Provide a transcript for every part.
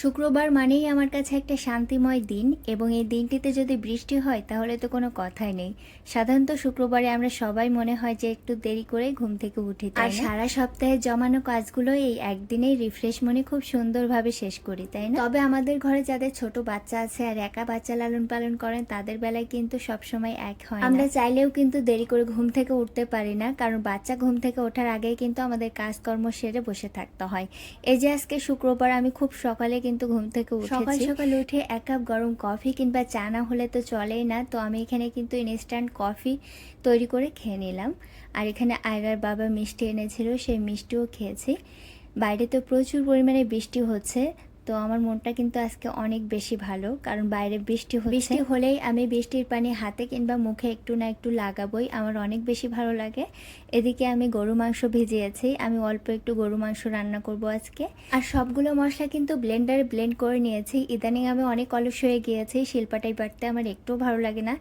শুক্রবার মানেই আমার কাছে একটা শান্তিময় দিন এবং এই দিনটিতে যদি বৃষ্টি হয় তাহলে তো কোনো কথাই নেই। সাধারণত শুক্রবারে আমরা সবাই মনে হয় যে একটু দেরি করে ঘুম থেকে উঠি, তাই না? সারা সপ্তাহে জমানো কাজগুলো এই একদিনেই রিফ্রেশ মনে খুব সুন্দরভাবে শেষ করি, তাই না? তবে আমাদের ঘরে যাদের ছোট বাচ্চা আছে আর একা বাচ্চা লালন পালন করেন তাদের বেলায় কিন্তু সবসময় এক হয় না। আমরা চাইলেও কিন্তু দেরি করে ঘুম থেকে উঠতে পারি না, কারণ বাচ্চা ঘুম থেকে ওঠার আগেই কিন্তু আমাদের কাজকর্ম সেরে বসে থাকতে হয়। এই যে আজকে শুক্রবার আমি খুব সকালে কিন্তু ঘুম থেকে সকাল সকাল উঠে এক কাপ গরম কফি কিংবা চা না হলে তো চলেই না। তো আমি এখানে কিন্তু ইনস্ট্যান্ট কফি তৈরি করে খেয়ে নিলাম। আর এখানে আয়রার বাবা মিষ্টি এনেছিল, সেই মিষ্টিও খেয়েছি। বাইরে তো প্রচুর পরিমাণে বৃষ্টি হচ্ছে, তো আমার মনটা কিন্তু আজকে অনেক বেশি ভালো, কারণ বাইরে বৃষ্টি হচ্ছে। বৃষ্টি হলেই আমি বৃষ্টির পানি হাতে কিংবা মুখে একটু না একটু লাগাবই, আমার অনেক বেশি ভালো লাগে। এদিকে আমি গরু মাংস ভিজিয়েছি, আমি অল্প একটু গরু মাংস রান্না করব আজকে। আর সবগুলো মশলা কিন্তু ব্লেন্ডারে ব্লেন্ড করে নিয়েছি। ইদানিং আমি অনেক অলস হয়ে গিয়েছি, শিলপাটাই বাটতে আমার একটুও ভালো লাগে না।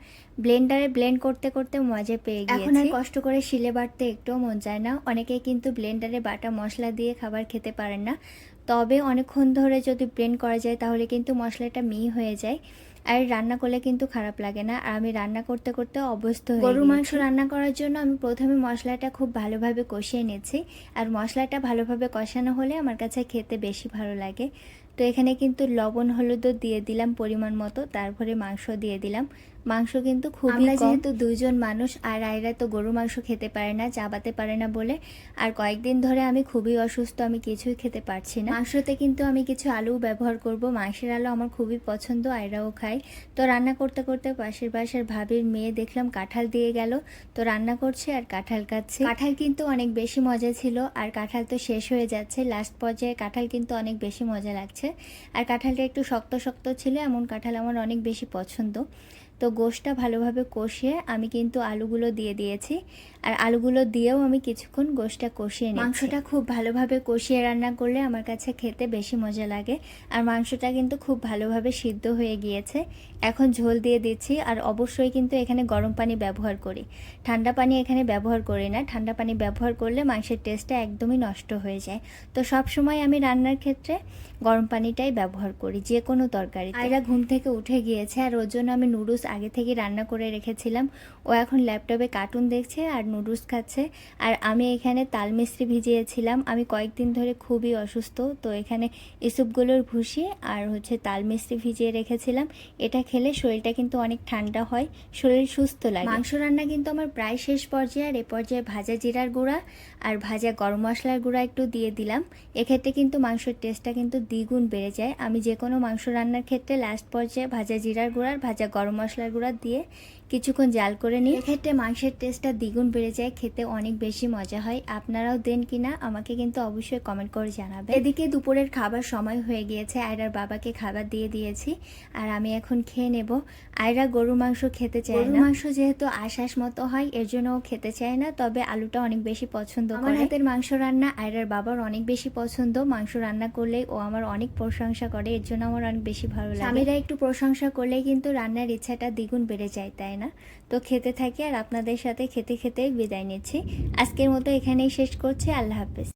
ব্লেন্ডারে ব্লেন্ড করতে করতে মজা পেয়ে গিয়েছি। এখন আর কষ্ট করে শিলে বাটতে একটুও মন চায় না। অনেকেই কিন্তু ব্লেন্ডারে বাটা মশলা দিয়ে খাবার খেতে পারেন না, তবে অনেকক্ষণ ধরে যদি ব্লেন্ড করা যায় তাহলে কিন্তু মশলাটা মিহি হয়ে যায়, আর রান্না করলে কিন্তু খারাপ লাগে না। আর আমি রান্না করতে করতে অভ্যস্ত হয়ে গেছি। গরুর মাংস রান্না করার জন্য আমি প্রথমে মশলাটা খুব ভালোভাবে কষিয়ে নিয়েছি, আর মশলাটা ভালোভাবে কষানো হলে আমার কাছে খেতে বেশি ভালো লাগে। তো এখানে কিন্তু লবণ হলুদও দিয়ে দিলাম পরিমাণ মতো, তারপরে মাংস দিয়ে দিলাম। মাংস কিন্তু খুবই কম, যেহেতু দুইজন মানুষ, আর আয়রা তো গরু মাংস খেতে পারে না, চাবাতে পারে না বলে। আর কয়েকদিন ধরে আমি খুবই অসুস্থ, আমি কিছুই খেতে পারছি না। মাংসতে কিন্তু আমি কিছু আলু ব্যবহার করব, মাংসের আলু আমার খুবই পছন্দ, আয়রাও খায়। তো রান্না করতে করতে পাশের বাসার ভাবির মেয়ে দেখলাম কাঁঠাল দিয়ে গেল, তো রান্না করছে আর কাঁঠাল খাচ্ছে। কাঁঠাল কিন্তু অনেক বেশি মজা ছিল, আর কাঁঠাল তো শেষ হয়ে যাচ্ছে, লাস্ট পর্যায়ে কাঁঠাল কিন্তু অনেক বেশি মজা লাগছে। আর কাঁঠালটা একটু শক্ত শক্ত ছিল, এমন কাঁঠাল আমার অনেক বেশি পছন্দ। তো গোশটা ভালোভাবে কষিয়ে আমি কিন্তু আলুগুলো দিয়ে দিয়েছি, আর আলুগুলো দিয়েও আমি কিছুক্ষণ গোশটা কষিয়ে নিই। মাংসটা খুব ভালোভাবে কষিয়ে রান্না করলে আমার কাছে খেতে বেশি মজা লাগে। আর মাংসটা কিন্তু খুব ভালোভাবে সিদ্ধ হয়ে গিয়েছে। এখন ঝোল দিয়ে দিচ্ছি, আর অবশ্যই কিন্তু এখানে গরম পানি ব্যবহার করি, ঠান্ডা পানি এখানে ব্যবহার করি না। ঠান্ডা পানি ব্যবহার করলে মাংসের টেস্টটা একদমই নষ্ট হয়ে যায়। তো সব সময় আমি রান্নার ক্ষেত্রে গরম পানিটাই ব্যবহার করি যে কোনো তরকারি। আয়রা ঘুম থেকে উঠে গিয়েছে, আর ওর জন্য আমি নুডলস আগে থেকে রান্না করে রেখেছিলাম। ও এখন ল্যাপটপে কার্টুন দেখছে আর নুডলস খাচ্ছে। আর আমি এখানে তাল মিস্ত্রি ভিজিয়েছিলাম, আমি কয়েকদিন ধরে খুবই অসুস্থ, তো এখানে ইসুপগুলোর ভুসি আর তাল মিস্ত্রি ভিজিয়ে রেখেছিলাম। এটা খেলে শরীরটা কিন্তু অনেক ঠান্ডা হয়, শরীর সুস্থ লাগে। মাংস রান্না কিন্তু আমার প্রায় শেষ পর্যায়ে, আর এ পর্যায়ে ভাজা জিরার গুঁড়া আর ভাজা গরম মশলার গুঁড়া একটু দিয়ে দিলাম। এক্ষেত্রে কিন্তু মাংসের টেস্টটা কিন্তু দ্বিগুণ বেড়ে যায়। আমি যে কোনো মাংস রান্নার ক্ষেত্রে লাস্ট পর্যায়ে ভাজা জিরার গুঁড়া আর ভাজা গরম মশলার গুঁড়া দিয়ে কিছুক্ষণ জাল করে নিই। এক্ষেত্রে মাংসের টেস্টটা দ্বিগুণ বেড়ে যায়, খেতে অনেক বেশি মজা হয়। আপনারাও দেন কিনা আমাকে কিন্তু অবশ্যই কমেন্ট করে জানাবেন। এদিকে দুপুরের খাবার সময় হয়ে গিয়েছে, আয়রার বাবাকে খাবার দিয়ে দিয়েছি, আর আমি এখন খেয়ে নেব। আয়রা গরুর মাংস খেতে চায় না, গরুর মাংস যেহেতু আশাস মতো হয় এর জন্য ও খেতে চায় না, তবে আলুটা অনেক বেশি পছন্দ করে। আমার হাতের মাংস রান্না আয়রার বাবার অনেক বেশি পছন্দ, মাংস রান্না করলেই ও আমার অনেক প্রশংসা করে, এর জন্য আমার অনেক বেশি ভালো লাগে। স্বামীরা একটু প্রশংসা করলেই কিন্তু রান্নার ইচ্ছাটা দ্বিগুণ বেড়ে যায়, তাই না? তো খেতে থাকি, আর আপনাদের সাথে খেতে খেতেই বিদায় নিচ্ছি। আজকের মতো এখানেই শেষ করছি। আল্লাহ হাফেজ।